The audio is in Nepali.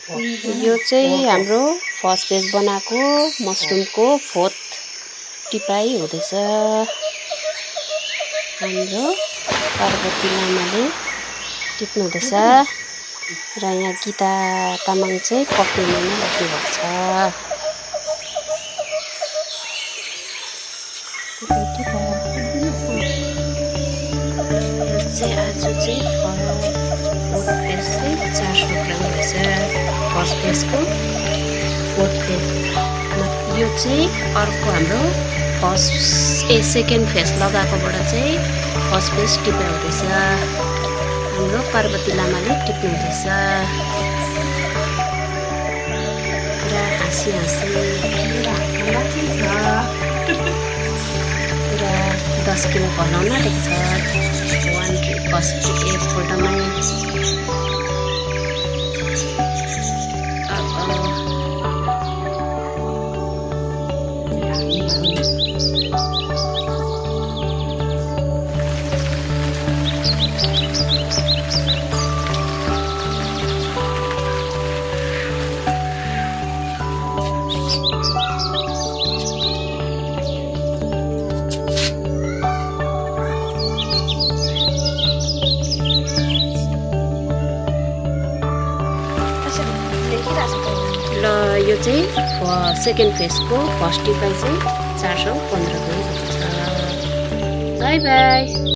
यो चाहिँ हाम्रो फर्स्ट पेज बनाएको मसरुमको फोर्थ टिपाई हुँदैछ। हाम्रो पार्वती लामाले टिप्नु हुँदैछ र यहाँ गीता तामाङ चाहिँ पक्रिनु नै बस्नु भएको छ। आज चाहिँ फोर्थ पेज चाहिँ 400 ग्राम हुँदैछ। फर्स्ट पेजको फोर्थ पेज यो चाहिँ अर्को हाम्रो सेकेन्ड फेस लगाएकोबाट चाहिँ फर्स्ट पेज टिप्नु हुँदैछ। हाम्रो पार्वती लामाले टिप्नु हुँदैछ। पुरा हाँसी पुरा 10 किलो घटाउन आँटेको छ। फर्स्ट एकपल्टमै ल यो चाहिँ सेकेन्ड फेसको फर्स्ट टिपाई चाहिँ 415 ग्राम छ। By by.